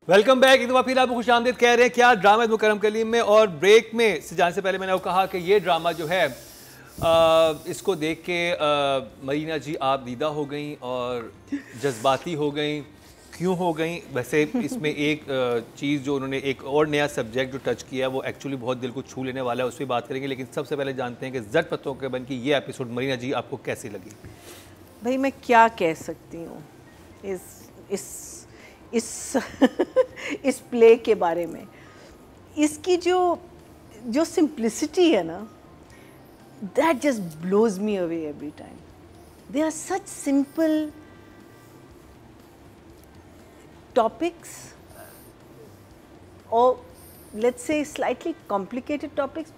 Welcome back. एक दफा फिर आपको खुश आमदीद कह रहे हैं क्या ड्रामा मुकरम कलीम में। और ब्रेक में से जाने से पहले मैंने वो कहा कि ये ड्रामा जो है इसको देख के मरीना जी आप दीदा हो गई और जज्बाती हो गई। क्यों हो गई? वैसे इसमें एक चीज़ जो उन्होंने एक और नया सब्जेक्ट जो टच किया वो एक्चुअली बहुत दिल को छू लेने वाला है, उस पर बात करेंगे। लेकिन सबसे पहले जानते हैं कि जट पत्तों के बन की ये एपिसोड मरीना जी आपको कैसी लगी? भाई मैं क्या कह सकती हूँ इस इस प्ले के बारे में। इसकी जो सिंप्लिसिटी है ना, that just blows me away every time. They are such simple topics, or let's say slightly complicated topics,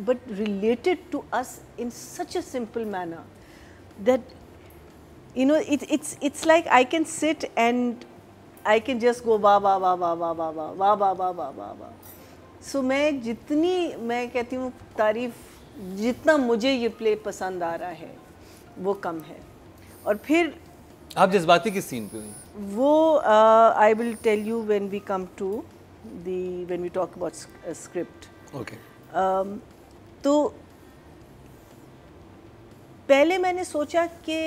but related to us in such a simple manner that it's like I can sit and I can just go wah wah wah wah wah wah wah wah wah wah wah wah wah. So मैं कहती हूँ तारीफ, जितना मुझे ये play पसंद आ रहा है वो कम है। और फिर आप जज्बाती किस सीन पे हुई? वो I will tell you when we come to when we talk about script. Okay. तो पहले मैंने सोचा कि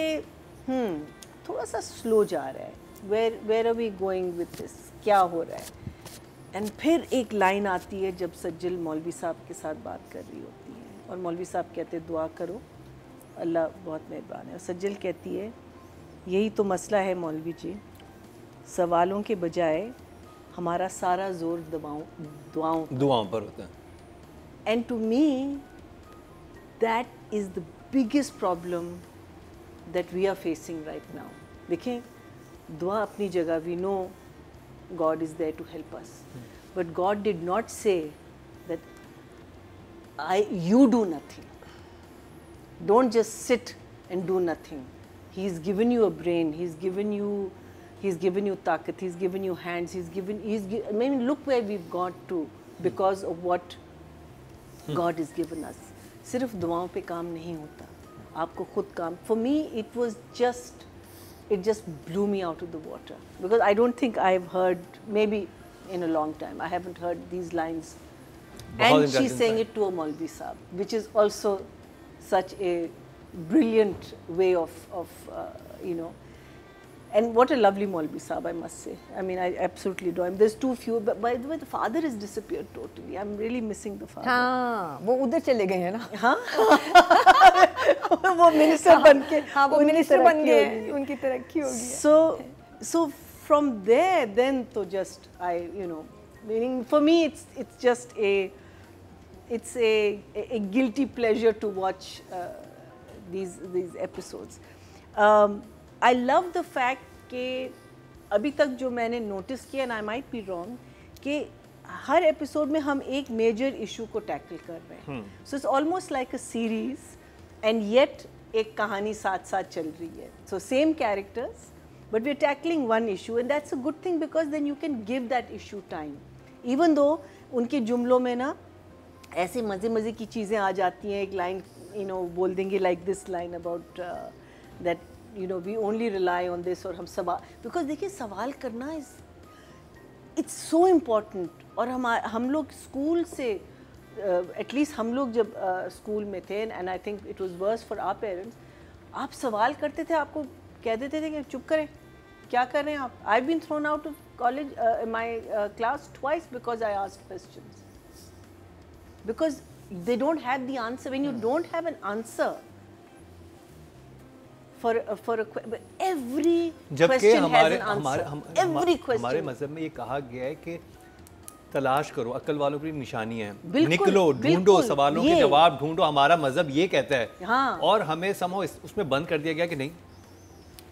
थोड़ा सा स्लो जा रहा है, where are we going with this, क्या हो रहा है। एंड फिर एक लाइन आती है जब सज्जल मौलवी साहब के साथ बात कर रही होती है और मौलवी साहब कहते हैं दुआ करो, अल्लाह बहुत मेहरबान है। और सज्जल कहती है यही तो मसला है मौलवी जी, सवालों के बजाय हमारा सारा जोर दुआओं पर होता है। And to me that is the biggest problem that we are facing right now. देखें, दुआ अपनी जगह, we know God is there to help us, but God did not say that you do nothing, don't just sit and do nothing. He's given you a brain. He's given you taqat. He's given you hands. I mean, look where we've got to because of what God has given us. सिर्फ दुआओं पे काम नहीं होता, आपको खुद काम। For me, it just blew me out of the water because I don't think I've heard, maybe in a long time, I haven't heard these lines. And she's saying it to a Maulvi Saab, which is also such a brilliant way of and what a lovely Maulvi Saab, I must say. I mean, I absolutely adore him. There's too few, but by the way, the father has disappeared totally. I'm really missing the father. हाँ, वो उधर चले गए हैं ना। हाँ, वो minister बन के, हाँ, वो मिनिस्टर बन गए, उनकी तरक्की हो गई। So from there, then to just meaning for me, it's just a guilty pleasure to watch these episodes. I love the fact कि अभी तक जो मैंने नोटिस किया, and I might be wrong, कि हर एपिसोड में हम एक मेजर इशू को टैकल कर रहे हैं। So it's almost like a series, and yet एक कहानी साथ साथ चल रही है। So same characters, but we're tackling one issue, and that's a good thing because then you can give that issue time. Even though उनके जुमलों में ना ऐसे मज़े की चीज़ें आ जाती हैं, एक लाइन बोल देंगे like this line about that we only rely on this, और हम सवाल, because देखिए सवाल करना it's so important। और हम लोग स्कूल से at least हम लोग जब स्कूल में थे, and I think it was worse for our parents, आप सवाल करते थे, आपको कह देते थे कि चुप करें, क्या कर रहे हैं आप। I've been thrown out of college, my class twice because I asked questions, because they don't have the answer. When you don't have an answer for every question has an answer. Every question. हमारे मज़हब में ये कहा गया है कि तलाश करो, अक्ल वालों की निशानी है, बिल्कुल, निकलो, ढूंढो, सवालों के जवाब ढूंढो। हमारा मज़हब ये कहता है। हाँ। और हमें उसमें बंद कर दिया गया कि नहीं,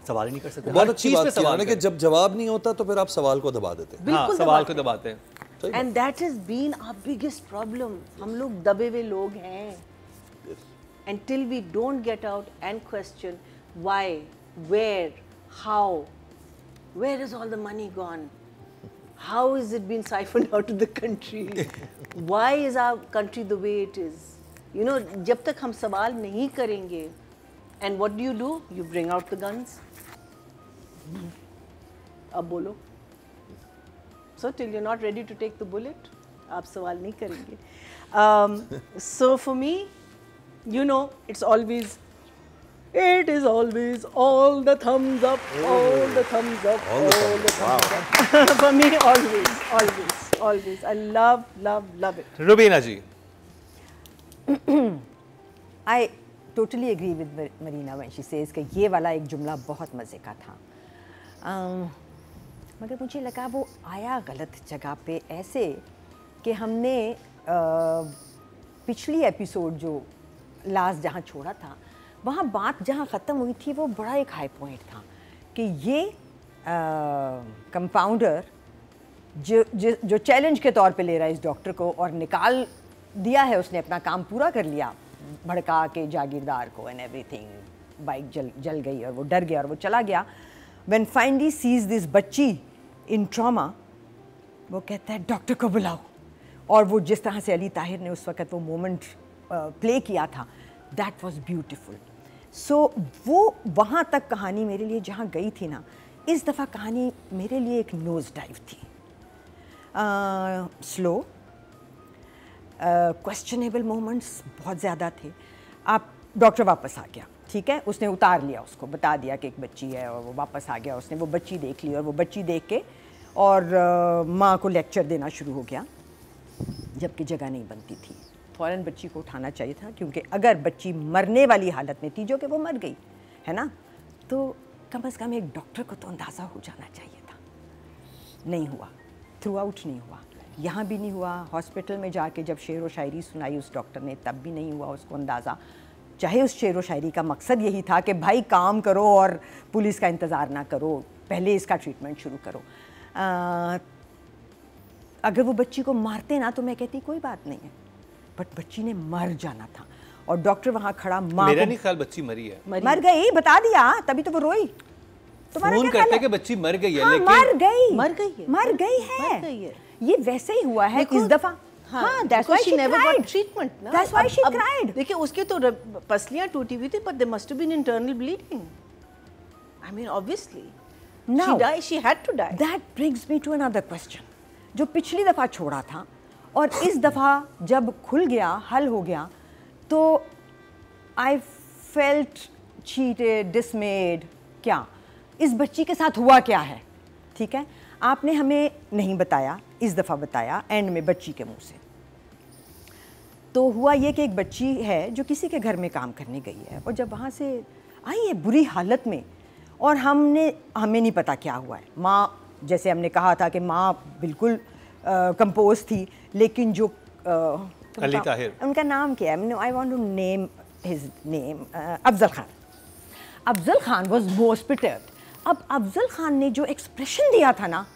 सवाल ही नहीं कर सकते। बहुत अच्छी बात है कि जब जवाब नहीं होता तो फिर आप सवाल को दबा देते हैं। हाँ, सवाल को दबाते हैं। And that has been our biggest problem. हम लोग दबे हुए लोग हैं। Until we don't get out and question why, where, how, where is all the money gone? How is it been siphoned out of the country? Why is our country the way it is? जब तक हम सवाल नहीं करेंगे, and what do? You bring out the guns. अब बोलो। So till you're not ready to take the bullet, आप सवाल नहीं करेंगे. So for me, you know, it is always all the thumbs up, all the thumbs up, all the thumbs up. For me, always. I love it. Rubina ji. I totally agree with Marina when she says कि ये वाला एक जुमला बहुत मज़े का था. मगर मुझे लगा वो आया गलत जगह पे ऐसे कि हमने पिछली एपिसोड जो लास्ट जहाँ छोड़ा था वहाँ बात जहाँ ख़त्म हुई थी वो बड़ा एक हाई पॉइंट था कि ये कंपाउंडर जो चैलेंज के तौर पे ले रहा है इस डॉक्टर को और निकाल दिया है, उसने अपना काम पूरा कर लिया, भड़का के जागीरदार को एंड एवरीथिंग, बाइक जल गई और वो डर गया और वो चला गया. When finally sees this बच्ची in trauma, वो कहता है डॉक्टर को बुलाओ. और वो जिस तरह से अली ताहिर ने उस वक़्त वो मोमेंट प्ले किया था, that was beautiful. So वो वहाँ तक कहानी मेरे लिए जहाँ गई थी ना, इस दफ़ा कहानी मेरे लिए एक नोज डाइव थी. स्लो, क्वेश्चनेबल मोमेंट्स बहुत ज़्यादा थे. आप डॉक्टर वापस आ गया, ठीक है, उसने उतार लिया, उसको बता दिया कि एक बच्ची है और वो वापस आ गया. उसने वो बच्ची देख ली और वो बच्ची देख के और माँ को लेक्चर देना शुरू हो गया, जबकि जगह नहीं बनती थी. फ़ौरन बच्ची को उठाना चाहिए था, क्योंकि अगर बच्ची मरने वाली हालत में थी, जो कि वो मर गई है ना, तो कम से कम एक डॉक्टर को तो अंदाज़ा हो जाना चाहिए था. नहीं हुआ, थ्रू आउट नहीं हुआ, यहाँ भी नहीं हुआ. हॉस्पिटल में जाके जब शेर व शायरी सुनाई उस डॉक्टर ने, तब भी नहीं हुआ उसको अंदाज़ा. चाहे उस शेर व शायरी का मकसद यही था कि भाई काम करो और पुलिस का इंतज़ार ना करो, पहले इसका ट्रीटमेंट शुरू करो. अगर वो बच्ची को मारते ना तो मैं कहती कोई बात नहीं है, बट बच्ची ने मर जाना था. और डॉक्टर वहाँ खड़ा, माँ मेरा नहीं ख्याल बच्ची मरी है. मर गई, बता दिया, तभी तो वो रोई. फोन करते कि बच्ची मर गई है. हाँ, लेकिन मर गई है. ये वैसे ही हुआ है इस दफा. हाँ, that's why she never got treatment. That's why she cried. देखिए उसके तो पसलियाँ टूटी हुई थी, but there must have been internal bleeding. I mean, obviously. Now, she died. She had to die. That brings me to another question. जो पिछली दफा छोड़ा था और इस दफा जब खुल गया, हल हो गया, तो I felt cheated, dismayed. क्या इस बच्ची के साथ हुआ क्या है? ठीक है, आपने हमें नहीं बताया, इस दफ़ा बताया एंड में बच्ची के मुंह से. तो हुआ ये कि एक बच्ची है जो किसी के घर में काम करने गई है और जब वहाँ से आई है बुरी हालत में, और हमें नहीं पता क्या हुआ है. माँ, जैसे हमने कहा था कि माँ बिल्कुल कंपोज थी, लेकिन जो अली ताहिर, उनका नाम क्या है, I want to name his name, Afzal Khan. Afzal Khan was most perturbed. अब अफजल खान ने जो एक्सप्रेशन दिया था ना,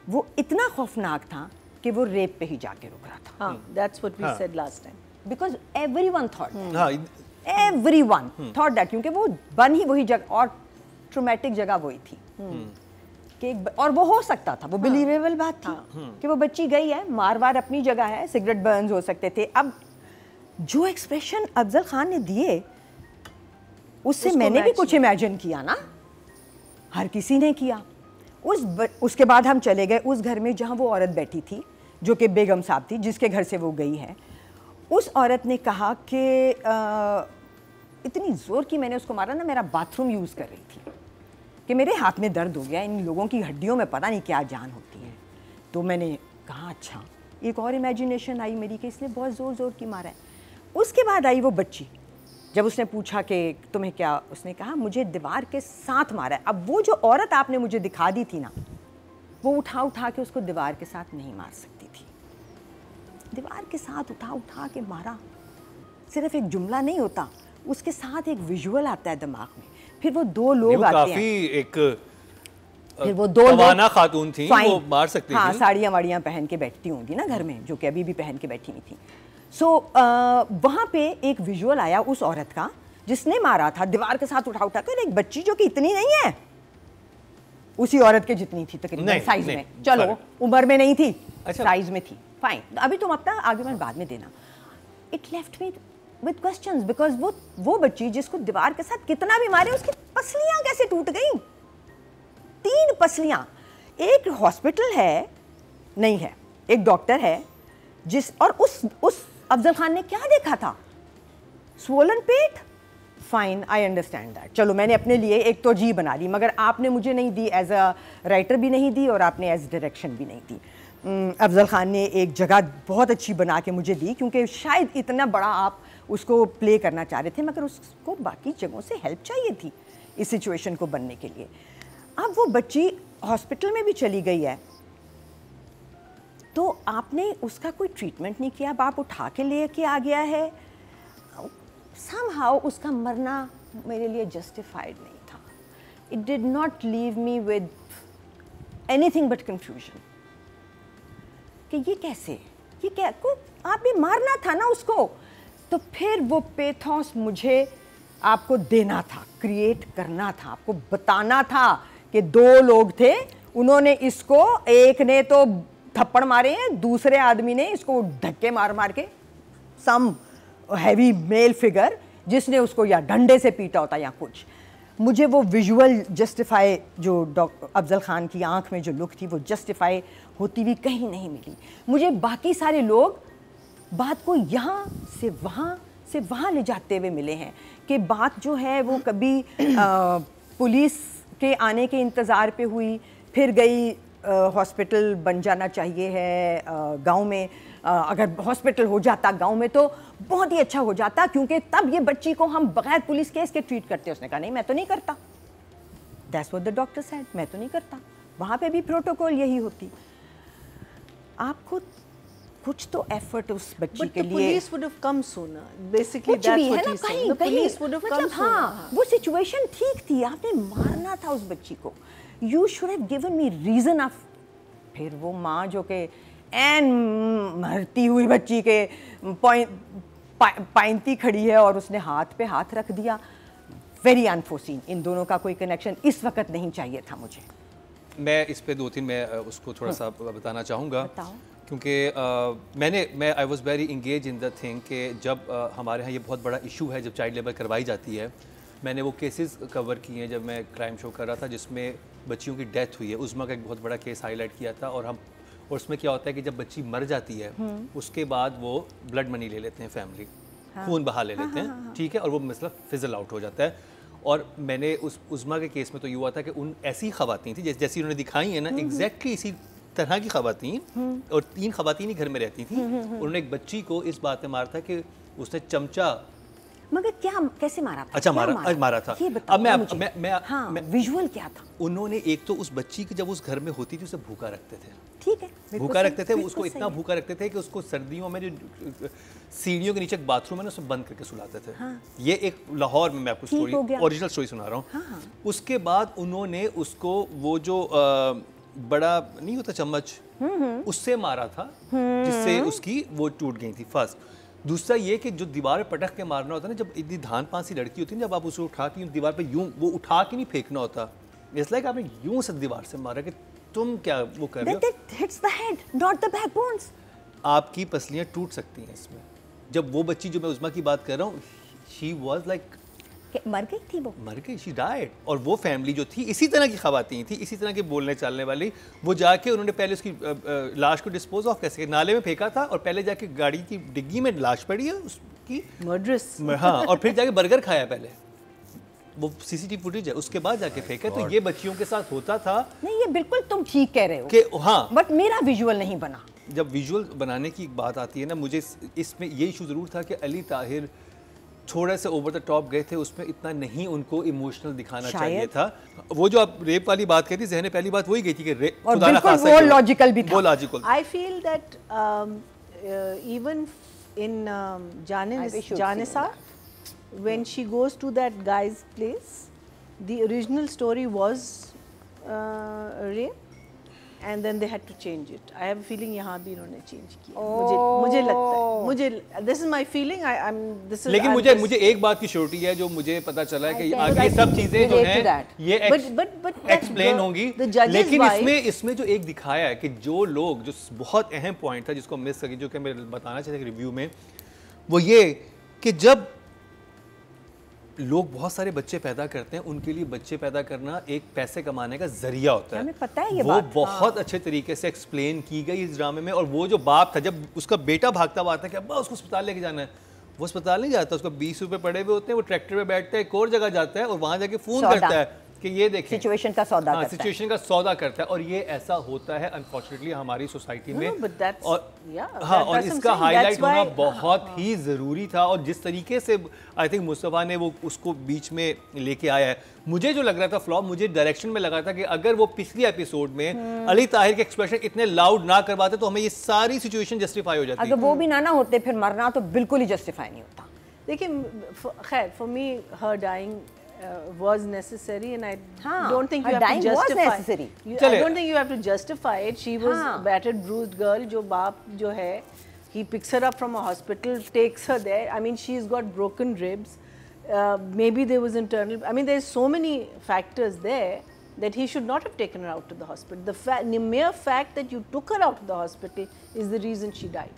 वो इतना खौफनाक था कि वो रेप पे ही जाके रुक रहा था. हाँ, that's what we said last time. Because everyone thought that. Everyone thought that, क्योंकि वो बन ही वही जगह और ट्रोमेटिक जगह वही थी. कि और वो हो सकता था, वो बिलीवेबल बात थी कि वो बच्ची गई है, मार अपनी जगह है, सिगरेट बर्न्स हो सकते थे. अब जो एक्सप्रेशन अफजल खान ने दिए, उससे मैंने भी कुछ इमेजिन किया ना, हर किसी ने किया. उसके बाद हम चले गए उस घर में जहाँ वो औरत बैठी थी, जो कि बेगम साहब थी, जिसके घर से वो गई है. उस औरत ने कहा कि इतनी ज़ोर की मैंने उसको मारा ना, मेरा बाथरूम यूज़ कर रही थी, कि मेरे हाथ में दर्द हो गया, इन लोगों की हड्डियों में पता नहीं क्या जान होती है. तो मैंने कहा अच्छा, एक और इमेजिनेशन आई मेरी कि इसने बहुत ज़ोर की मारा है. उसके बाद आई वो बच्ची, जब उसने पूछा कि तुम्हें क्या, उसने कहा मुझे दीवार के साथ मारा है. अब वो जो औरत आपने मुझे दिखा दी थी ना, वो उठा के उसको दीवार के साथ नहीं मार सकती थी. दीवार के साथ उठा के मारा, सिर्फ एक जुमला नहीं होता, उसके साथ एक विजुअल आता है दिमाग में. फिर वो दो लोग आते हैं, फिर वो दो लोग खातून थी, वो मार सकती थी. हाँ, साड़ियाँ वाड़ियाँ पहन के बैठती होंगी ना घर में, जो कि अभी भी पहन के बैठी हुई थी. सो वहाँ पे एक विजुअल आया उस औरत का जिसने मारा था, दीवार के साथ उठा कर एक बच्ची जो कि इतनी नहीं है, उसी औरत के जितनी थी तकरीबन साइज में. चलो उम्र में नहीं थी, अच्छा, साइज में थी. फाइन, अभी तुम अपना आर्गुमेंट बाद में देना. It left me with questions, because वो बच्ची जिसको दीवार के साथ कितना भी मारे, उसकी पसलियां कैसे टूट गई? 3 पसलियां. एक हॉस्पिटल है, नहीं है, एक डॉक्टर है और उस अफजल खान ने क्या देखा था? Swollen pet, fine, I understand that, चलो मैंने अपने लिए एक तो जी बना ली, मगर आपने मुझे नहीं दी, एज अ राइटर भी नहीं दी और आपने एज डायरेक्शन भी नहीं दी। अफजल खान ने एक जगह बहुत अच्छी बना के मुझे दी, क्योंकि शायद इतना बड़ा आप उसको प्ले करना चाह रहे थे, मगर उसको बाकी जगहों से हेल्प चाहिए थी इस सिचुएशन को बनने के लिए। अब वो बच्ची हॉस्पिटल में भी चली गई है, तो आपने उसका कोई ट्रीटमेंट नहीं किया, आप उठा के ले के आ गया है। समहाउ उसका मरना मेरे लिए जस्टिफाइड नहीं था। It did not leave me with anything but confusion कि ये कैसे, ये क्या को आपने मारना था ना उसको, तो फिर वो पेथोस मुझे आपको देना था, क्रिएट करना था, आपको बताना था कि दो लोग थे, उन्होंने इसको, एक ने तो थप्पड़ मारे हैं, दूसरे आदमी ने इसको धक्के मार मार के, सम हैवी मेल फिगर, जिसने उसको या डंडे से पीटा होता या कुछ। मुझे वो विजुअल जस्टिफाई जो अफजल खान की आंख में जो लुक थी वो जस्टिफाई होती हुई कहीं नहीं मिली। मुझे बाकी सारे लोग बात को यहाँ से वहाँ ले जाते हुए मिले हैं कि बात जो है वो कभी पुलिस के आने के इंतज़ार पे हुई, फिर गई हॉस्पिटल बन जाना चाहिए है गांव में, अगर हॉस्पिटल हो जाता गांव में तो बहुत ही अच्छा हो जाता, क्योंकि तब ये बच्ची को हम बगैर पुलिस केस के ट्रीट करते। उसने कहा नहीं, मैं तो नहीं करता, that's what the doctor said, मैं तो नहीं करता। वहाँ पे भी प्रोटोकॉल यही होती। आपको कुछ तो एफर्ट उस बच्ची के लिए, police would have come sooner, basically that's what he said, the police would have come sooner. हाँ, वो सिचुएशन ठीक थी, आपने मारना था उस बच्ची को, you should have given me reason of. फिर वो माँ जो कि एन मरती हुई बच्ची के पाइंती खड़ी है और उसने हाथ पे हाथ रख दिया, वेरी अनफोर्सीन। इन दोनों का कोई कनेक्शन इस वक्त नहीं चाहिए था मुझे। मैं इस पे 2-3 मैं उसको थोड़ा सा बताना चाहूँगा, क्योंकि I was very engage in the thing कि जब हमारे यहाँ ये बहुत बड़ा इशू है जब चाइल्ड लेबर करवाई जाती है। मैंने वो केसेस कवर किए हैं जब मैं क्राइम शो कर रहा था जिसमें बच्चियों की डेथ हुई है। उस्मा का एक बहुत बड़ा केस हाईलाइट किया था, और उसमें क्या होता है कि जब बच्ची मर जाती है उसके बाद वो ब्लड मनी ले लेते हैं, फैमिली खून बहा ले लेते हैं, ठीक है, और वो मसला फिजल आउट हो जाता है। और मैंने उस उस्मा के केस में तो ये हुआ था कि उन ऐसी ख़वातीन थी जैसी उन्होंने दिखाई है ना, एग्जैक्टली इसी तरह की ख़वातीन, और 3 ख़वातीन ही घर में रहती थी। उन्होंने एक बच्ची को इस बात में मारा था कि उसने चमचा, मगर क्या, कैसे मारा था? अच्छा, मारा था। अब मैं विजुअल क्या था? उन्होंने एक तो उस बच्ची की जब उस घर में होती थी उसे भूखा रखते थे, ठीक है, भूखा रखते थे, उसको इतना भूखा रखते थे कि उसको सर्दियों में जो सीढ़ियों के नीचे एक बाथरूम है ना उसमें बंद करके सुलाते थे। ये एक लाहौर में मैं आपको स्टोरी, ओरिजिनल स्टोरी सुना रहा हूँ। उसके बाद उन्होंने उसको वो जो बड़ा नहीं होता चम्मच, उससे मारा था जिससे उसकी वो टूट गई थी, फर्स्ट। दूसरा ये कि जो दीवार पे पटक के मारना होता है ना, जब इतनी धान पांसी लड़की होती है ना, जब आप उसे उठा के दीवार पे यूं, वो उठा के नहीं फेंकना होता, इसलिए कि आपने यूं से दीवार से मारा कि तुम क्या वो कर रहे हो, that hits the head, not the backbones। आपकी पसलियां टूट सकती हैं इसमें। जब वो बच्ची जो मैं उस्मा की बात कर रहा हूँ, शी वाज लाइक, मर गई थी, वो मर गई, शी डाइड। और वो फैमिली जो थी इसी तरह की ख़वातीन थी, इसी तरह के बोलने चालने वाली, वो जाके उन्होंने पहले उसकी लाश को डिस्पोज ऑफ कैसे, नाले में फेंका था, और पहले जाके गाड़ी की डिग्गी में लाश पड़ी है उसकी, मर्डरस, हाँ, और फिर जाके बर्गर खाया पहले, वो सीसीटीवी फुटेज है, उसके बाद जाके फेंका। तो ये बच्चियों के साथ होता था। नहीं, ये बिल्कुल तुम ठीक कह रहे हो कि हाँ, बट मेरा विजुअल नहीं बना। जब विजुअल बनाने की बात आती है ना, मुझे इसमें ये इशू ज़रूर था कि अली ताहिर थोड़ा से ओवर द टॉप गए थे, उसमें इतना नहीं उनको इमोशनल दिखाना चाहिए था। वो जो आप रेप वाली बात कही थी, जहन पहली बात वही गई थी कि रेप, और बिल्कुल वो लॉजिकल भी था, वो logical. I feel that even in जानिसा when she goes to that guy's place, the original story was rape, and then they had to change it. I have a feeling यहाँ भी इन्होंने change किया। मुझे लगता है, मुझे this is my feeling. This is। लेकिन मुझे एक बात की श्योरिटी है जो मुझे पता चला है कि आगे सब चीजें जो हैं ये एक्सप्लेन होंगी। लेकिन इसमें जो एक दिखाया है कि जो लोग, जो बहुत अहम पॉइंट था जिसको मिस करी, जो कि मैं बताना चाहता रिव्यू में, वो ये कि जब लोग बहुत सारे बच्चे पैदा करते हैं, उनके लिए बच्चे पैदा करना एक पैसे कमाने का जरिया होता है। हमें पता है ये वो बात। बहुत अच्छे तरीके से एक्सप्लेन की गई इस ड्रामे में। और वो जो बाप था, जब उसका बेटा भागता हुआ आता है कि अब्बा उसको अस्पताल लेके जाना है, वो अस्पताल नहीं जाता, उसको 20 रुपए पड़े हुए होते हैं, वो ट्रैक्टर पे बैठता है, एक और जगह जाता है और वहां जाके फोन करता है कि ये देखें, सिचुएशन का सौदा करता है। सिचुएशन का सौदा करता है। और ये ऐसा होता है अनफॉर्चुनेटली हमारी सोसाइटी में। और इसका हाईलाइट होना बहुत ही ज़रूरी था। और जिस तरीके से आई थिंक मुस्तफ़ा ने वो उसको बीच में लेके आया है, मुझे जो लग रहा था फ्लॉ, मुझे डायरेक्शन में लगा था कि अगर वो पिछली एपिसोड में अली ताहिर के एक्सप्रेशन इतने लाउड ना करवाते तो हमें ये सारी सिचुएशन जस्टिफाई हो जाती। अगर वो भी ना होते फिर मरना तो बिल्कुल ही जस्टिफाई नहीं होता। देखिए, खैर for me her dying was necessary, and I don't think you have to justify. I don't think you have to justify it. She was a battered, bruised girl. जो बाप जो है, he picks her up from a hospital, takes her there. I mean, she's got broken ribs. Maybe there was internal. I mean, there's so many factors there that he should not have taken her out to the hospital. The mere fact that you took her out to the hospital is the reason she died.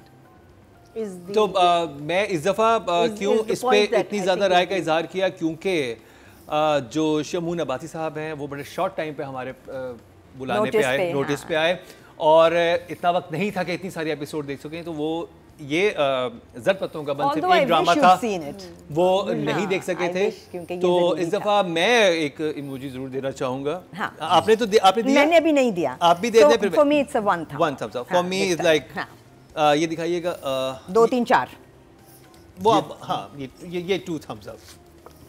तो मैं इस दफ़ा क्यों इस पे इतनी ज़्यादा राय का इजहार किया, क्योंकि जो शमून अब्बासी साहब हैं वो बड़े शॉर्ट टाइम पे हमारे बुलाने पे आए, नोटिस पे आए, और इतना वक्त नहीं था कि इतनी सारी एपिसोड देख सकें। तो वो ये जर पत्तों का बंद सिर्फ एक ड्रामा था, वो नहीं देख सके थे। तो इस दफ़ा मैं एक इमोजी जरूर देना चाहूँगा। आपने तो आपने दिया, मैंने अभी नहीं दिया, आप भी दे दें। फिर for me it's a one thumbs up. For me is like, ये दिखाइएगा 2 3 4 वो अब, हाँ ये 2 thumbs up,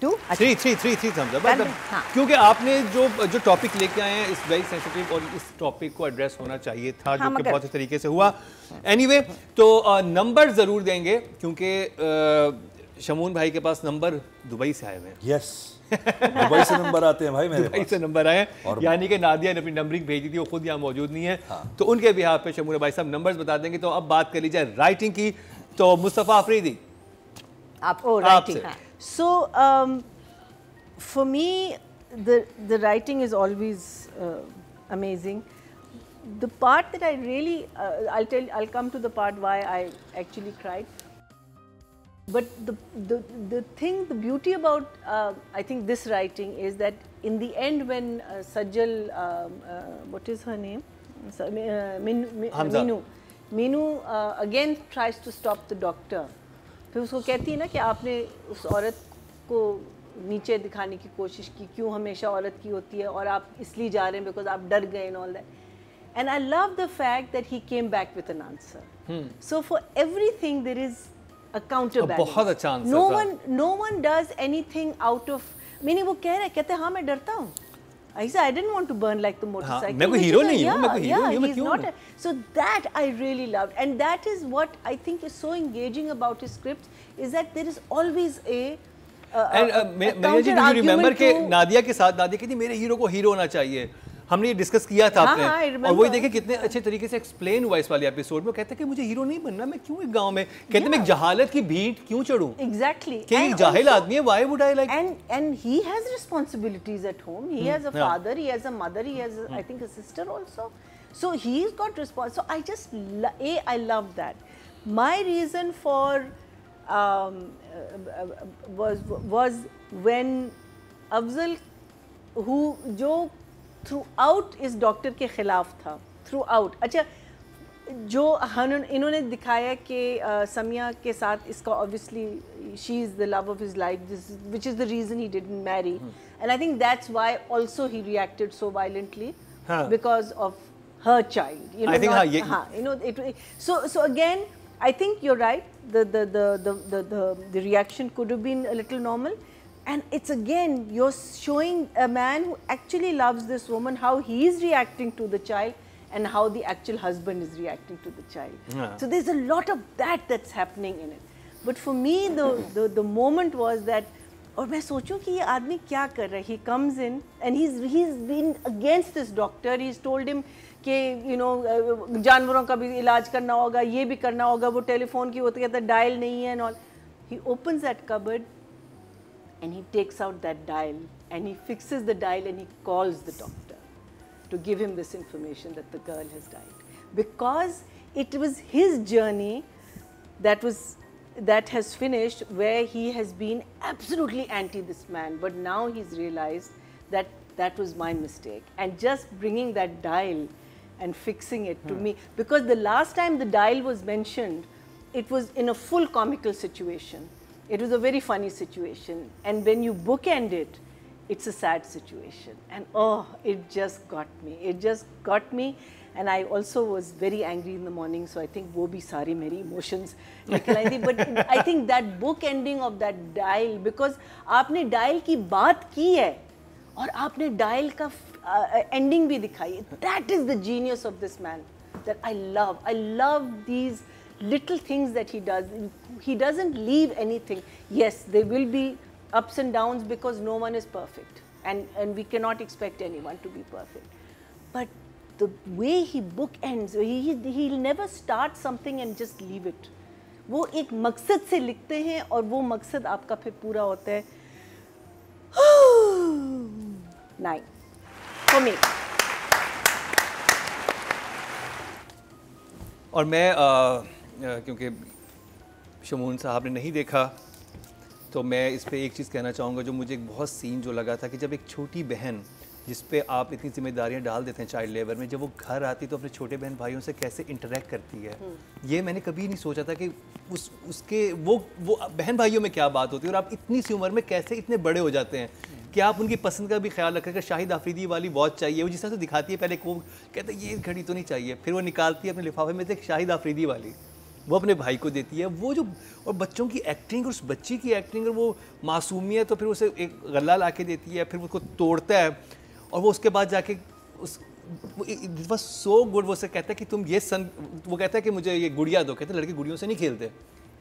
3 thumbs up। क्योंकि आपने जो टॉपिक लेके आए हैं इस वेरी सेंसिटिव, और इस टॉपिक को एड्रेस होना चाहिए था, जो कि बहुत अच्छे तरीके से हुआ। एनीवे, तो नंबर जरूर देंगे, क्योंकि शमून भाई के पास नंबर दुबई से आए हुए हैं। यस, दुबई से नंबर आते हैं भाई, मेरे दुबई से नंबर आए हैं। यानी कि नादिया ने अपनी नंबरिंग भेजी थी, वो खुद यहाँ मौजूद नहीं है। तो उनके बिहाफ पे शमून भाई साहब नंबर्स बता देंगे। तो अब बात कर ली जाए राइटिंग की, तो मुस्तफ़ा अफरीदी आपसे। So for me, the writing is always amazing. The part that I really, I'll come to the part why I actually cried. But the thing, the beauty about I think this writing is that in the end, when Sajjal, what is her name, Meenu again tries to stop the doctor. फिर उसको कहती है ना कि आपने उस औरत को नीचे दिखाने की कोशिश की, क्यों हमेशा औरत की होती है, और आप इसलिए जा रहे हैं बिकॉज आप डर गए and all that. And I love the fact that he came back with an answer. So for everything there is a counter balance. बहुत अच्छा आंसर था। No one does anything out of meaning. वो कहते हैं हाँ मैं डरता हूँ, I said I didn't want to burn like the motorcycle. मैं कोई हीरो नहीं हूँ, मैं कोई हीरो नहीं हूँ, मैं क्यों हूँ? So that I really loved, and that is what I think is so engaging about his scripts, is that there is always a you remember कि नादिया के साथ नादिया कहती मेरे हीरो को हीरो होना चाहिए। हमने ये डिस्कस किया था आपने, और वही देखे कितने अच्छे तरीके से एक्सप्लेन हुआ इस वाले एपिसोड में। कहते हैं कि मुझे हीरो नहीं बनना, मैं क्यों एक गांव में, कहते मैं एक जहालत की भीड़ क्यों चढ़ूं। Exactly. कि एक जाहिल आदमी है, why would I like? And he has responsibilities at home. He has a father, he has a mother, he has I think a sister also. So he's got response. So I just I love that. My reason for was when Afzal, who जो through out इस doctor के ख़िलाफ़ था, through out. अच्छा, जो इन्होंने दिखाया कि समिया के साथ इसका obviously she is the love of his life, which is the reason he didn't marry, and I think that's why also he reacted so violently because of her child, you know. I think you know it. So again, I think you're right. The reaction could have been a little normal, and it's again you're showing a man who actually loves this woman, how he is reacting to the child, and how the actual husband is reacting to the child. So there's a lot of that's happening in it. But for me, the moment was that. और मैं सोचूं कि ये आदमी क्या कर रहा है. He comes in and he's been against this doctor. He's told him कि you know जानवरों का भी इलाज करना होगा, ये भी करना होगा, वो टेलीफोन की होती कहता डायल नहीं है and all. He opens that cupboard and he takes out that dial and he fixes the dial and he calls the doctor to give him this information that the girl has died, because it was his journey that was that has finished where he has been absolutely anti this man, but now he's realized that that was my mistake, and just bringing that dial and fixing it to me, because the last time the dial was mentioned, it was in a full comical situation. It was a very funny situation, and when you bookend it, it's a sad situation, and oh, it just got me. It just got me. And I also was very angry in the morning, so I think वो भी सारी मेरी emotions निकल आई थी. But I think that book ending of that dial, because आपने dial की बात की है और आपने dial का ending भी दिखाई है. That is the genius of this man that I love. I love these little things that he does. He doesn't leave anything. Yes, there will be ups and downs because no one is perfect, and we cannot expect anyone to be perfect. But the way he bookends, he'll never start something and just leave it. वो एक मकसद से लिखते हैं और वो मकसद आपका फिर पूरा होता है. 9 for me. और मैं क्योंकि शमून साहब ने नहीं देखा, तो मैं इस पे एक चीज़ कहना चाहूँगा जो मुझे एक बहुत सीन जो लगा था, कि जब एक छोटी बहन जिस पे आप इतनी जिम्मेदारियां डाल देते हैं चाइल्ड लेबर में, जब वो घर आती तो अपने छोटे बहन भाइयों से कैसे इंटरेक्ट करती है, ये मैंने कभी नहीं सोचा था कि उसके वो बहन भाइयों में क्या बात होती है, और आप इतनी सी उम्र में कैसे इतने बड़े हो जाते हैं कि आप उनकी पसंद का भी ख्याल रखें. शाहिद आफरीदी वाली वॉच चाहिए, वो जिस तरह से दिखाती है, पहले वो कहते हैं ये घड़ी तो नहीं चाहिए, फिर वो निकालती है अपने लिफाफे में से शाहिद आफरीदी वाली, वो अपने भाई को देती है. वो जो और बच्चों की एक्टिंग और उस बच्ची की एक्टिंग और वो मासूमियत, तो फिर उसे एक गल्ला ला के देती है, फिर उसको तोड़ता है, और वो उसके बाद जाके इट वाज सो गुड. वो उसे कहता है कि तुम ये वो कहता है कि मुझे ये गुड़िया दो. कहते हैं लड़के गुड़ियों से नहीं खेलते.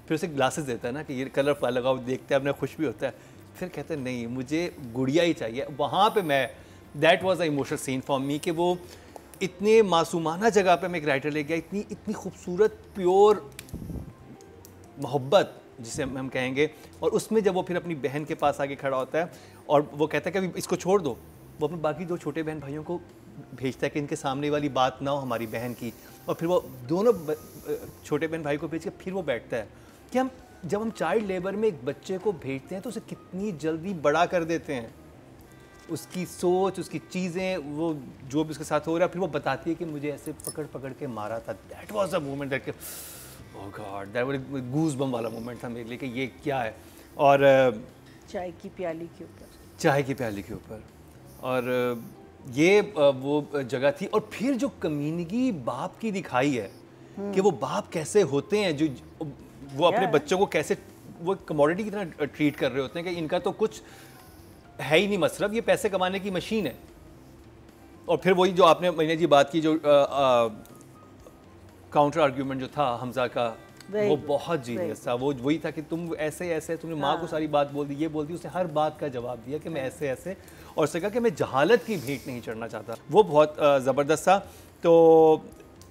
फिर उसे ग्लासेस देता है ना कि ये कलर लगाओ, देखते हैं अपना खुश भी होता है. फिर कहते हैं नहीं, मुझे गुड़िया ही चाहिए. वहाँ पे मैं that was a emotional scene for me, कि वो इतने मासूमाना जगह पे मैं एक राइटर ले गया, इतनी खूबसूरत प्योर मोहब्बत जिसे हम कहेंगे, और उसमें जब वो फिर अपनी बहन के पास आके खड़ा होता है और वो कहता है कि अभी इसको छोड़ दो, वो अपने बाकी 2 छोटे बहन भाइयों को भेजता है कि इनके सामने वाली बात ना हो हमारी बहन की, और फिर वो दोनों छोटे बहन भाई को भेज के फिर वो बैठता है कि जब हम चाइल्ड लेबर में एक बच्चे को भेजते हैं तो उसे कितनी जल्दी बड़ा कर देते हैं, उसकी सोच, उसकी चीज़ें, वो जो भी उसके साथ हो रहा है, फिर वो बताती है कि मुझे ऐसे पकड़ पकड़ के मारा था. That was a moment that, oh God, that was goose bump वाला मोमेंट था मेरे लिए कि ये क्या है. और चाय की प्याली के ऊपर, चाय की प्याली के ऊपर, और ये वो जगह थी. और फिर जो कमीनगी बाप की दिखाई है कि वो बाप कैसे होते हैं, जो वो अपने बच्चों को कैसे वो कमोडिटी की तरह ट्रीट कर रहे होते हैं कि इनका तो कुछ है ही नहीं मसरफ, ये पैसे कमाने की मशीन है. और फिर वही जो आपने महीने जी बात की, जो काउंटर आर्ग्यूमेंट जो था हमजा का, वो बहुत जीनियस था. वो वही था कि तुम ऐसे ऐसे, तुमने माँ को सारी बात बोल दी, ये बोल दी, उसने हर बात का जवाब दिया कि मैं ऐसे ऐसे, और उसने कहा कि मैं जहालत की भेंट नहीं चढ़ना चाहता. वो बहुत ज़बरदस्त था. तो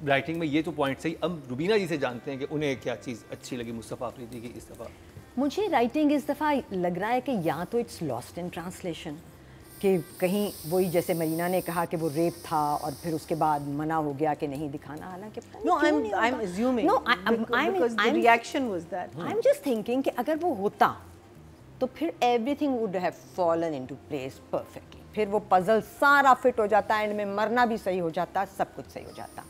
राइटिंग में ये तो पॉइंट सही. अब रुबीना जी से जानते हैं कि उन्हें क्या चीज़ अच्छी लगी मुस्तफ़ा आफरीदी की इस दफ़ा. मुझे राइटिंग इस दफ़ा लग रहा है कि या तो इट्स लॉस्ट इन ट्रांसलेशन, कि कहीं वही जैसे मरीना ने कहा कि वो रेप था और फिर उसके बाद मना हो गया कि नहीं दिखाना, हालांकि no, I am assuming, no, because the reaction was that. I am just thinking कि अगर वो होता तो फिर everything would have fallen into place perfectly. फिर वो पजल सारा फिट हो जाता, एंड में मरना भी सही हो जाता, सब कुछ सही हो जाता.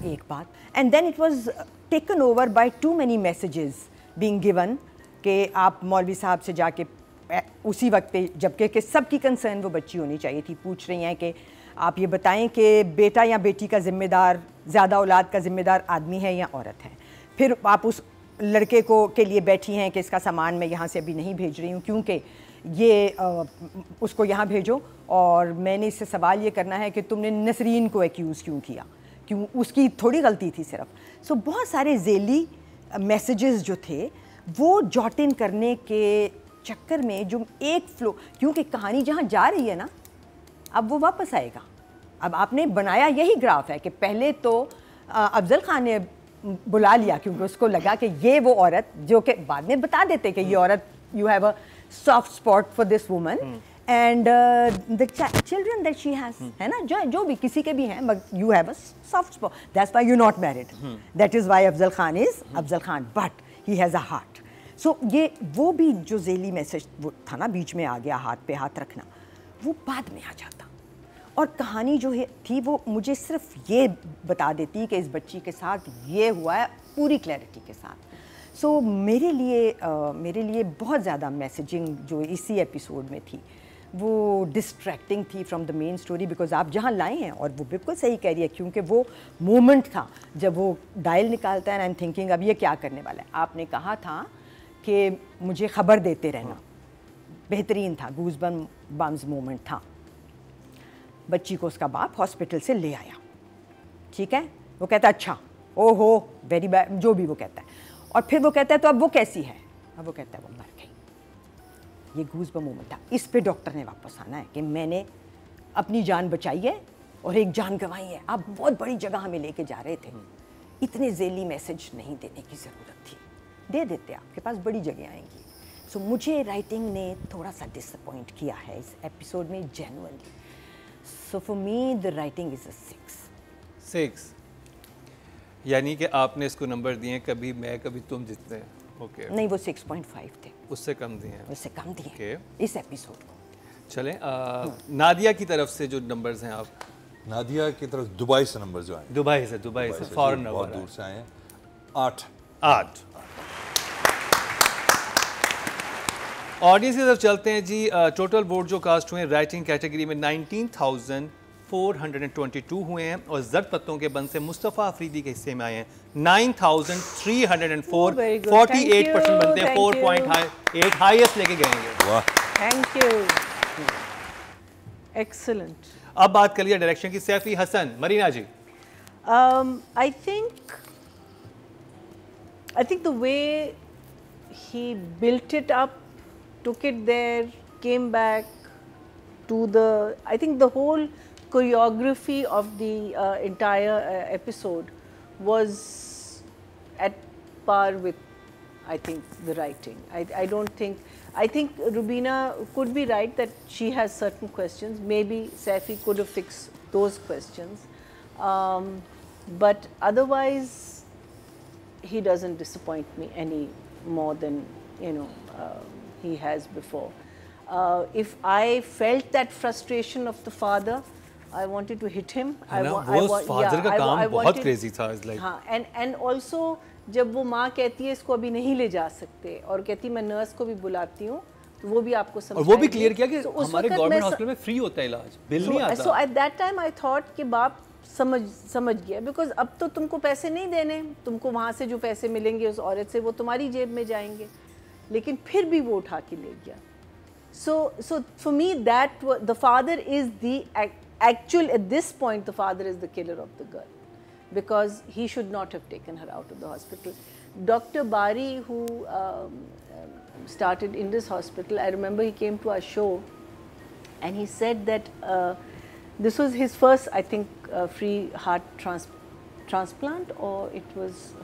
एक बात. And then it was taken over by too many messages being given कि आप मौलवी साहब से जाके उसी वक्त पे, जबकि सबकी कंसर्न वो बच्ची होनी चाहिए थी, पूछ रही हैं कि आप ये बताएं कि बेटा या बेटी का ज़िम्मेदार, ज़्यादा औलाद का ज़िम्मेदार आदमी है या औरत है. फिर आप उस लड़के को के लिए बैठी हैं कि इसका सामान मैं यहाँ से अभी नहीं भेज रही हूँ क्योंकि ये उसको यहाँ भेजो, और मैंने इससे सवाल ये करना है कि तुमने नसरीन को एक्यूज़ क्यों किया, क्यों, उसकी थोड़ी गलती थी सिर्फ. सो बहुत सारे ज़ेली मैसेजेस जो थे वो जॉट इन करने के चक्कर में जो एक फ्लो, क्योंकि कहानी जहाँ जा रही है ना, अब वो वापस आएगा. अब आपने बनाया यही ग्राफ है कि पहले तो अफजल खान ने बुला लिया क्योंकि उसको लगा कि ये वो औरत, जो कि बाद में बता देते कि ये औरत, you have a soft spot for this woman and the children that she has, है ना, जो भी किसी के भी हैं, but you have a soft spot, that's why you not married, that is why Afzal Khan is Afzal Khan. But he has a heart. So ये वो भी जो ज़ेली मैसेज वो था ना, बीच में आ गया हाथ पे हाथ रखना, वो बाद में आ जाता। और कहानी जो है थी वो मुझे सिर्फ ये बता देती कि इस बच्ची के साथ ये हुआ है, पूरी क्लैरिटी के साथ। सो मेरे लिए बहुत ज़्यादा मैसेजिंग जो इसी एपिसोड में थी वो डिस्ट्रैक्टिंग थी from the main story, because आप जहाँ लाए हैं, और वो बिल्कुल सही कह रही है, क्योंकि वो मोमेंट था जब वो डायल निकालता है एंड आई एम थिंकिंग अब ये क्या करने वाला है। आपने कहा था कि मुझे खबर देते रहना, बेहतरीन था, गूज बम्स मोमेंट था। बच्ची को उसका बाप हॉस्पिटल से ले आया, ठीक है, वो कहता है अच्छा, ओहो वेरी बैड, जो भी वो कहता है, और फिर वो कहता है तो अब वो कैसी है, अब वो कहता है वो मर गई। ये गूज़बम्प मोमेंट था। इस पे डॉक्टर ने वापस आना है कि मैंने अपनी जान बचाई है और एक जान गंवाई है। आप बहुत बड़ी जगह हमें लेके जा रहे थे, इतने ज़ेली मैसेज नहीं देने की ज़रूरत थी, दे देते, आपके पास बड़ी जगह आएंगी। सो मुझे राइटिंग ने थोड़ा सा डिसअपॉइंट किया है इस एपिसोड में genuinely. So for me the writing is a 6। यानी कि आपने इसको नंबर दिए कभी मैं कभी तुम जीतते हैं। ओके नहीं, वो 6.5 थे, उससे कम दिए हैं, उससे कम दिए okay. इस एपिसोड को। चलें नादिया की तरफ से जो नंबर्स हैं, आप नादिया की तरफ दुबई से नंबर जो आए, दुबई से फॉरेन बहुत दूर से आए हैं, 8। ऑडियंस की तरफ चलते हैं जी। टोटल वोट जो कास्ट हुए राइटिंग कैटेगरी में 19,422 हुए हैं, और जद पत्तों के बंद से मुस्तफ़ा अफरीदी के हिस्से में आए हैं 9,304, 48% बनते हैं, 4.8 हाईएस्ट लेके गएंगे। वाह, थैंक यू, एक्सीलेंट। अब बात कर लिया डायरेक्शन की, सैफी हसन, मरीना जी। I think the way he built it up, took it there, came back to I think the whole choreography of the entire episode was at par with, I think, the writing. I think Rubina could be right that she has certain questions. Maybe Saifi could have fixed those questions. But otherwise, he doesn't disappoint me any more than, he has before. If I felt that frustration of the father, I wanted to hit him. father का काम बहुत crazy था, like. हाँ, and also जब वो माँ कहती है इसको अभी नहीं ले जा सकते, और कहती मैं नर्स को भी बुलाती हूँ, तो वो भी आपको समझाएगी। और वो भी क्लियर किया कि हमारे गवर्नमेंट हॉस्पिटल में फ्री होता है इलाज, बिल नहीं आता। So at that time I thought कि बाप समझ गया, बिकॉज अब तो तुमको पैसे नहीं देने, तुमको वहाँ से जो पैसे मिलेंगे उस औरत से वो तुम्हारी जेब में जाएंगे, लेकिन फिर भी वो उठा के ले गया। So for me that the father is the actual, at this point the father is the killer of the girl, because he should not have taken her out of the hospital. Dr. Bari, who started in this hospital, I remember he came to our show and he said that this was his first, I think, free heart transplant, or it was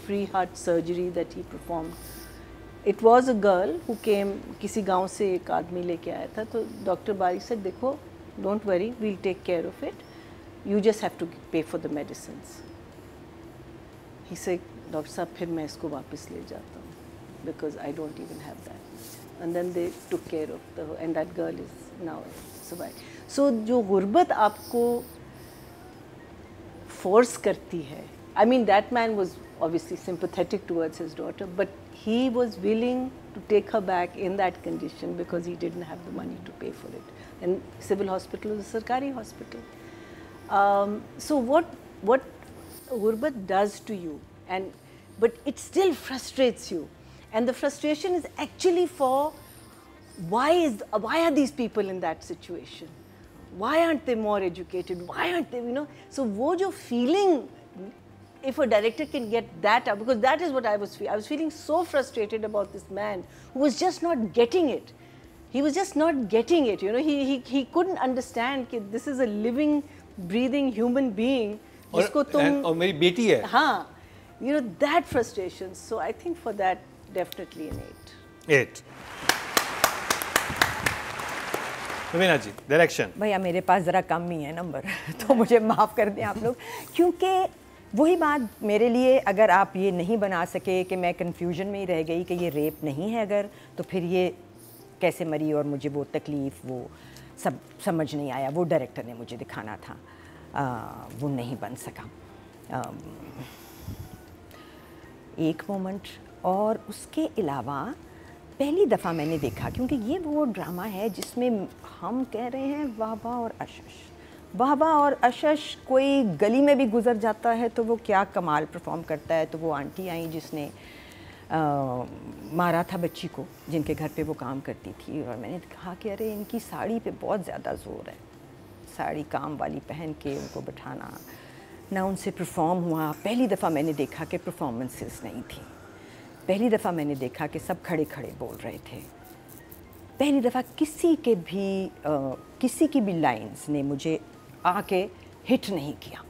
free heart surgery that he performed. It was a girl who came, किसी गांव से एक आदमी लेके आया था, तो doctor बारी said, देखो, don't worry, we'll take care of it. You just have to pay for the medicines. He said, doctor साहब फिर मैं इसको वापस ले जाता हूँ, because I don't even have that. And then they took care of and that girl is now survived. So जो गुर्बत आपको force करती है, I mean that man was obviously sympathetic towards his daughter, but he was willing to take her back in that condition because he didn't have the money to pay for it. And civil hospital is a sarkari hospital. So what gurbat does to you, but it still frustrates you, and the frustration is actually for why are these people in that situation? Why aren't they more educated? Why aren't they, So wo jo feeling, if a director can get that up, because that is what I was feeling. I was feeling so frustrated about this man who was just not getting it. He was just not getting it, He couldn't understand that this is a living, breathing human being. और मेरी बेटी है. हाँ, that frustration. So I think for that, definitely an 8. Raveena ji, direction. भैया मेरे पास ज़रा कम ही है number तो मुझे माफ़ कर दें आप लोग, क्योंकि वही बात मेरे लिए, अगर आप ये नहीं बना सके कि मैं कंफ्यूजन में ही रह गई कि ये रेप नहीं है अगर, तो फिर ये कैसे मरी और मुझे वो तकलीफ़ वो सब समझ नहीं आया। वो डायरेक्टर ने मुझे दिखाना था, वो नहीं बन सका। एक मोमेंट, और उसके अलावा पहली दफ़ा मैंने देखा, क्योंकि ये वो ड्रामा है जिसमें हम कह रहे हैं वाहवा और अशश, वाहवा और अशश, कोई गली में भी गुजर जाता है तो वो क्या कमाल परफॉर्म करता है। तो वो आंटी आई जिसने मारा था बच्ची को, जिनके घर पे वो काम करती थी, और मैंने कहा कि अरे इनकी साड़ी पे बहुत ज़्यादा ज़ोर है, साड़ी काम वाली पहन के उनको बिठाना ना। उनसे परफॉर्म हुआ। पहली दफ़ा मैंने देखा कि परफॉर्मेंसेस नहीं थी। पहली दफ़ा मैंने देखा कि सब खड़े खड़े बोल रहे थे। पहली दफ़ा किसी की भी लाइंस ने मुझे आके हिट नहीं किया।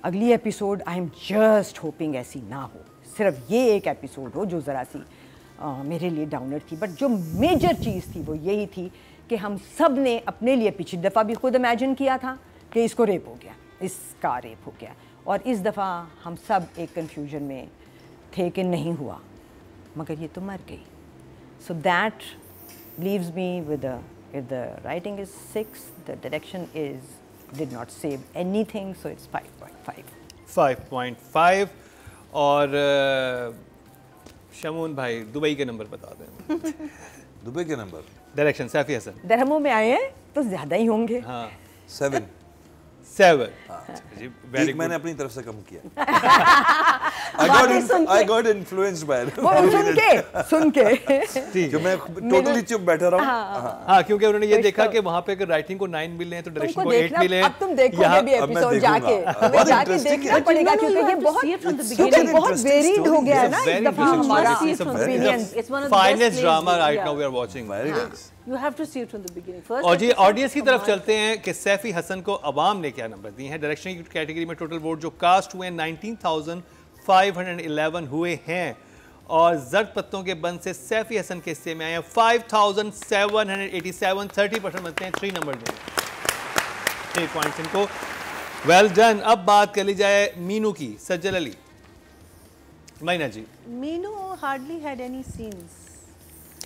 अगली episode I am just hoping ऐसी ना हो, सिर्फ ये एक एपिसोड हो जो ज़रा सी मेरे लिए डाउनर थी। बट जो मेजर चीज़ थी वो यही थी कि हम सब ने अपने लिए पिछली दफ़ा भी खुद इमेजिन किया था कि इसको रेप हो गया, इसका रेप हो गया, और इस दफ़ा हम सब एक कन्फ्यूजन में थे कि नहीं हुआ, मगर ये तो मर गई। So that leaves me with if the writing is 6, the direction did not save anything, so it's 5.5. 5.5। और शमून भाई दुबई के नंबर बता दें। दुबई के नंबर, डायरेक्शन सैफी हसन। दरहमों में आए हैं तो ज़्यादा ही होंगे। हाँ 7। 7। एक मैंने अपनी तरफ से कम किया। I got influenced by it। वो सुन के जो मैं टोटली चुप बैठा रहा हूँ। हाँ, क्योंकि उन्होंने ये देखा कि वहाँ पे अगर राइटिंग को 9 मिले हैं तो डायरेक्शन को 8 मिले हैं। अब तुम देखोगे भी एपिसोड जाके, तुम्हें जाके देखना पड़ेगा, क्योंकि ये बहुत वेरिड हो गया है ना इस दफा हमारा opinion. Finest drama right now we are watching. You have to see it from the beginning. First और जी ऑडियंस की तरफ चलते हैं कि सैफी हसन को अवाम ने क्या नंबर दिए हैं। डायरेक्शन की कैटेगरी में टोटल वोट जो कास्ट हुए हैं 19,511 हुए हैं, और जर्द पत्तों के बंद से सैफी हसन के हिस्से में आए हैं 5,787। 30% बनते हैं। 3 नंबर दें, 3 पॉइंट्स इनको। Well done. अब बात कर ली जाए मीनू की। Sajal Ali, Maina ji. Meenu hardly had any scenes.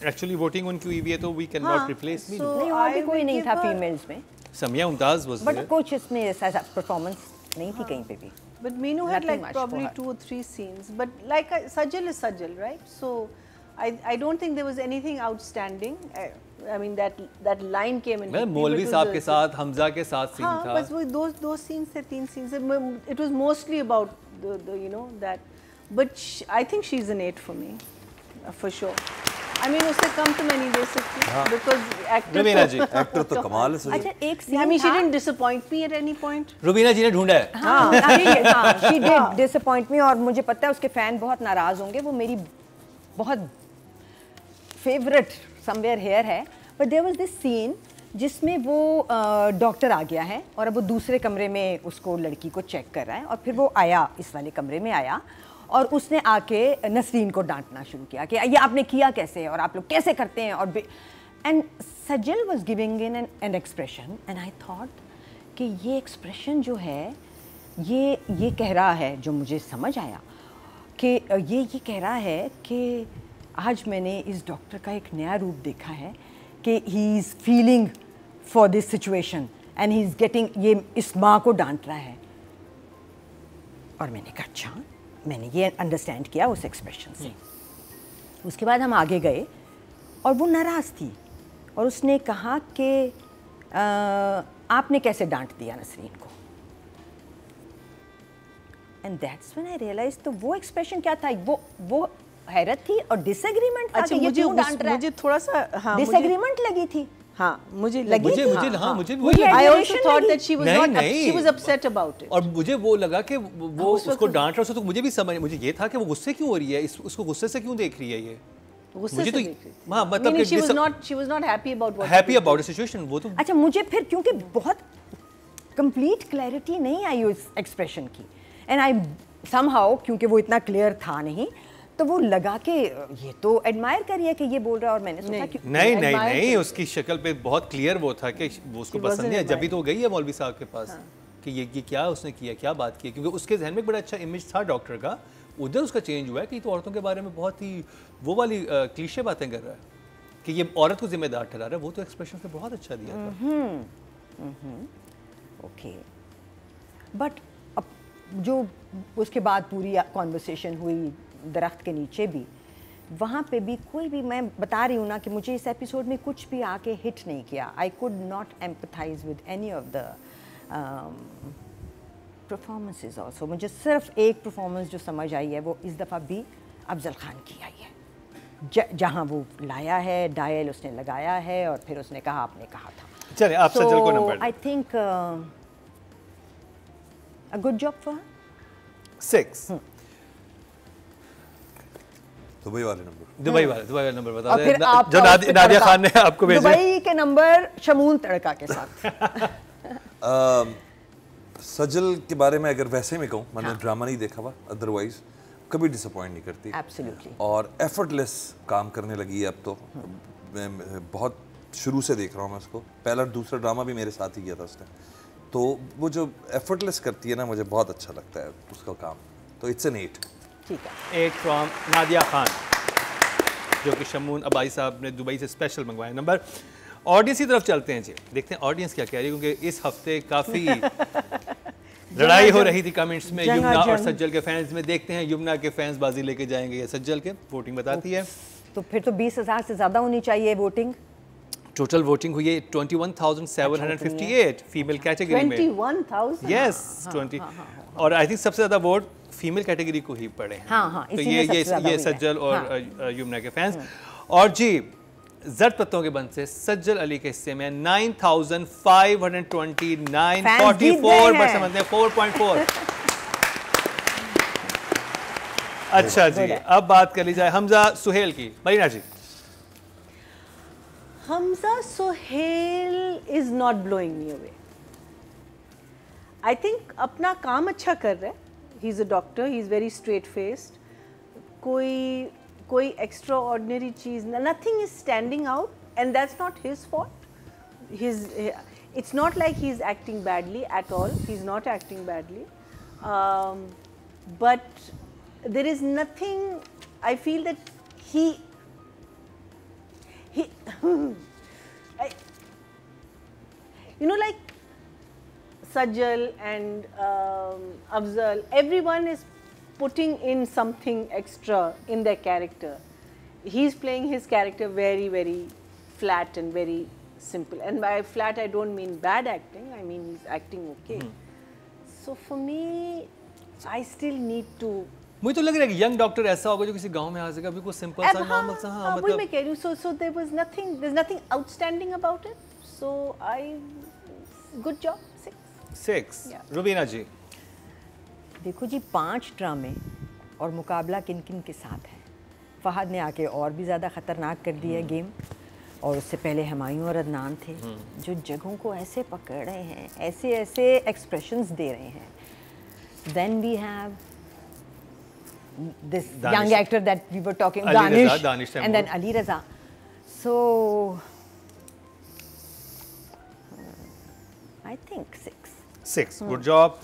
Actually voting उनकी हुई है तो we can not replace Meenu. नहीं, और भी कोई नहीं था फीमेल्स में। समिया मुमताज वाज बट कुछ इसमें ऐसा परफॉर्मेंस नहीं थी कहीं पे भी। But Meenu had Nothing like much probably for her. 2 or 3 scenes. But like Sajal is Sajal, right? So I don't think there was anything outstanding. I mean that line came in. मैं मौलवी साहब के साथ, हमजा के साथ scene था। बस वो दो scenes थे, 3 scenes थे। It was mostly about the you know that. But I think she's an 8 for me, for sure. I mean उससे कम तो मैं नहीं दे सकती because एक्टर तो कमाल है। अच्छा एक scene I mean she didn't disappoint me at any point. Rubina ji ने ढूंढा है। हाँ she did disappoint me, और मुझे पता है उसके फैन बहुत नाराज होंगे। वो मेरी बहुत फेवरेट समवेयर हेयर है। But there was this scene जिसमें वो डॉक्टर आ गया है और अब वो दूसरे कमरे में उसको लड़की को चेक कर रहा है, और फिर वो आया इस वाले कमरे में आया और उसने आके नसरीन को डांटना शुरू किया कि ये आपने किया कैसे और आप लोग कैसे करते हैं। और and Sajal was giving in an expression and I thought कि ये एक्सप्रेशन जो है ये कह रहा है, जो मुझे समझ आया कि ये कह रहा है कि आज मैंने इस डॉक्टर का एक नया रूप देखा है कि he is feeling for this situation and he is getting, ये इस माँ को डांट रहा है। और मैंने कहा अच्छा, मैंने ये अंडरस्टैंड किया उस एक्सप्रेशन से। उसके बाद हम आगे गए और वो नाराज़ थी और उसने कहा कि आपने कैसे डांट दिया नसरीन को। And that's when I realise, तो वो एक्सप्रेशन क्या था, वो हैरत थी और डिसएग्रीमेंट था। अच्छा, कि मुझे डांट रहा है, मुझे थोड़ा सा डिसएग्रीमेंट लगी थी। हाँ मुझे लगी, मुझे वही लगा। I also thought that she was not, she was upset about it। और मुझे वो लगा कि वो उसको डांट रहा है, तो मुझे भी समझ, मुझे ये था कि वो गुस्से क्यों हो रही है, उसको गुस्से से क्यों देख रही है ये। मुझे तो हाँ मतलब कि she was not happy about what happy about the situation। वो तो अच्छा, मुझे फिर क्योंकि बहुत कंप्लीट क्लैरिटी नहीं आई उस एक्सप्रेशन की, एंड आई समहाउ, क्योंकि वो इतना क्लियर था नहीं, तो वो लगा कि ये तो एडमायर करिए कि ये बोल रहा है। और मैंने सोचा कि नहीं, उसकी शक्ल पे बहुत क्लियर वो था कि वो उसको पसंद है, जब भी तो गई है मौलवी साहब के पास। कि ये क्या उसने किया, क्या बात की, क्योंकि उसके जहन में बड़ा अच्छा इमेज था डॉक्टर का, उधर उसका चेंज हुआ है कि तो औरतों के बारे में बहुत ही वो वाली क्लीशे बातें कर रहा है कि ये औरत को जिम्मेदार ठहरा रहा है। वो तो एक्सप्रेशन में बहुत अच्छा दिया था। ओके, बट अब जो उसके बाद पूरी कॉन्वर्सेशन हुई दरख्त के नीचे भी, वहाँ पे भी कोई भी, मैं बता रही हूँ ना कि मुझे इस एपिसोड में कुछ भी आके हिट नहीं किया। I could not empathise with any of the performances also. मुझे सिर्फ एक परफॉर्मेंस जो समझ आई है वो इस दफ़ा भी अफजल खान की आई है, जहाँ वो लाया है, डायल उसने लगाया है और फिर उसने कहा आपने कहा था। चलिए आप सज्जल को number. I think a good job for 6। Dubai वाले नंबर, दुबई वाले नंबर बता और फिर दें जो नादिया खान ने आपको भेजे। दुबई के नंबर शमून तड़का के साथ। सज्जल के बारे में अगर वैसे में कहूँ, मैंने ड्रामा नहीं देखा हुआ, अदरवाइज कभी डिसअपॉइंट नहीं करती। Absolutely. और एफर्टलेस काम करने लगी है अब तो। मैं बहुत शुरू से देख रहा हूँ मैं उसको, पहला दूसरा ड्रामा भी मेरे साथ ही किया था उसने, तो वो जो एफर्टलेस करती है ना, मुझे बहुत अच्छा लगता है उसका काम। तो इट्स एन 8। ठीक है, 8 फ्रॉम नादिया खान, जो कि शमून अबाई साहब ने दुबई से स्पेशल मंगवाया नंबर। ऑडियंस की तरफ चलते हैं जी, देखते हैं ऑडियंस क्या कह रही है, क्योंकि इस हफ्ते काफ़ी लड़ाई हो रही थी कमेंट्स में युमना और सज्जल के फैंस में। देखते हैं युमना के फैंस बाजी लेके जाएंगे या सज्जल के, वोटिंग बताती है। तो फिर तो 20,000 से ज़्यादा होनी चाहिए वोटिंग। टोटल वोटिंग हुई है 21,758 फीमेल कैटेगरी में। 21,000। यस 20। और आई थिंक सबसे ज़्यादा वोट फीमेल कैटेगरी को ही पड़े हैं। तो ये सज्जल और युमना के फैंस। और जी जर्द पत्तों के बंद से सज्जल अली के हिस्से में 9,529 44 4.4। अच्छा जी, अब बात कर ली जाए हमजा सुहेल की। मरीना जी, Hamza Sohail is not blowing me away. I think अपना काम अच्छा कर रहा है. He's a doctor. He's very straight faced. कोई extraordinary cheese, nothing is standing out, and that's not his fault. It's not like he's acting badly at all. He's not acting badly, but there is nothing. I feel that he like Sajjal and Afzal, everyone is putting in something extra in their character. He's playing his character very, very flat and very simple. And by flat, I don't mean bad acting. I mean he's acting okay. So for me, I still need to. मुझे तो लग रहा है कि young doctor ऐसा होगा जो किसी गांव में आ सकेगा, बिल्कुल सिंपल सा नॉर्मल सा। हाँ, मतलब मैं कह रही हूँ, so there's nothing outstanding about it. So good job, 6. Rubina जी, देखो जी 5 ड्रामे और मुकाबला किन किन के साथ है। फहद ने आके और भी ज़्यादा ख़तरनाक कर दिया गेम, और उससे पहले हुमायूं और अदनान थे जो जगहों को ऐसे पकड़ रहे हैं, ऐसे एक्सप्रेशंस दे रहे हैं। Then we have this young actor that we were talking, Danish, and then Ali Raza. So I think 6. Good job.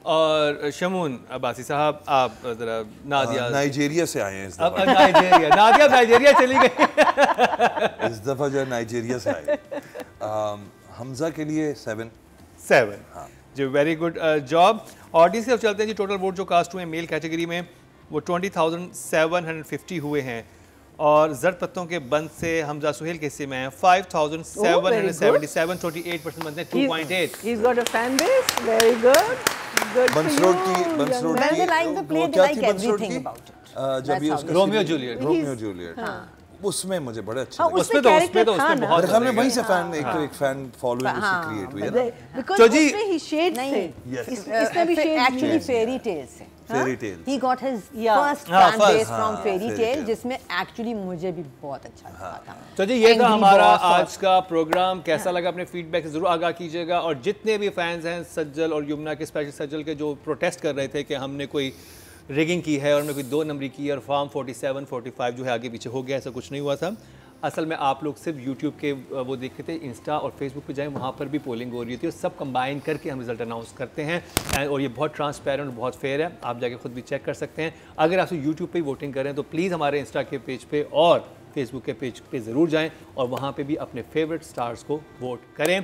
और शमून अब्बासी साहब, आप जरा नादिया। नाइजीरिया से आए हैं इस दफा। नाइजीरिया, नादिया नाइजीरिया चली गई। इस दफा जो है नाइजीरिया से आए। हमजा के लिए 7। हाँ जी, वेरी गुड जॉब। ऑडियंस की तरफ चलते हैं जी। टोटल वोट जो कास्ट हुए हैं मेल कैटेगरी में वो 20,750 हुए हैं, और जर्द पत्तों के बंद से हमजा सुहेल के हिस्से में है 5,777, 28% बनते हैं 2.8। He's got a fan base, very good. बंसरोड की क्या थी बंसरोड की? जब ये उसका रोमियो जूलियट, उसमें मुझे बड़े अच्छे लगे। उसमें बहुत हमने वहीं से एक फैन फॉलोइंग उसकी क्रिएट हुई है ना। Because उसमें he shades थे, इसमें भी shades actually fairy tales से। Fairy tales. He got his first fan base from fairy tale, जिसमें actually मुझे भी बहुत अच्छा लगा था। तो जी ये था हमारा आज का प्रोग्राम। कैसा लगा अपने फीडबैक से जरूर आगाह कीजिएगा। और जितने भी फैंस हैं सज्जल और युमना के, स्पेशल सज्जल के, जो प्रोटेस्ट कर रहे थे कि हमने कोई रिगिंग की है और हमने कोई 2 नंबरी की है और फॉर्म 47, 45 जो है आगे पीछे हो गया, ऐसा कुछ नहीं हुआ था। असल में आप लोग सिर्फ यूट्यूब के वो देखते थे, इंस्टा और फेसबुक पे जाएं, वहाँ पर भी पोलिंग हो रही होती है, सब कंबाइन करके हम रिजल्ट अनाउंस करते हैं और ये बहुत ट्रांसपेरेंट, बहुत फेयर है, आप जाके खुद भी चेक कर सकते हैं। अगर आप यूट्यूब पे वोटिंग करें तो प्लीज़ हमारे इंस्टा के पेज पे और फेसबुक के पेज पे ज़रूर जाएं और वहाँ पे भी अपने फेवरेट स्टार्स को वोट करें।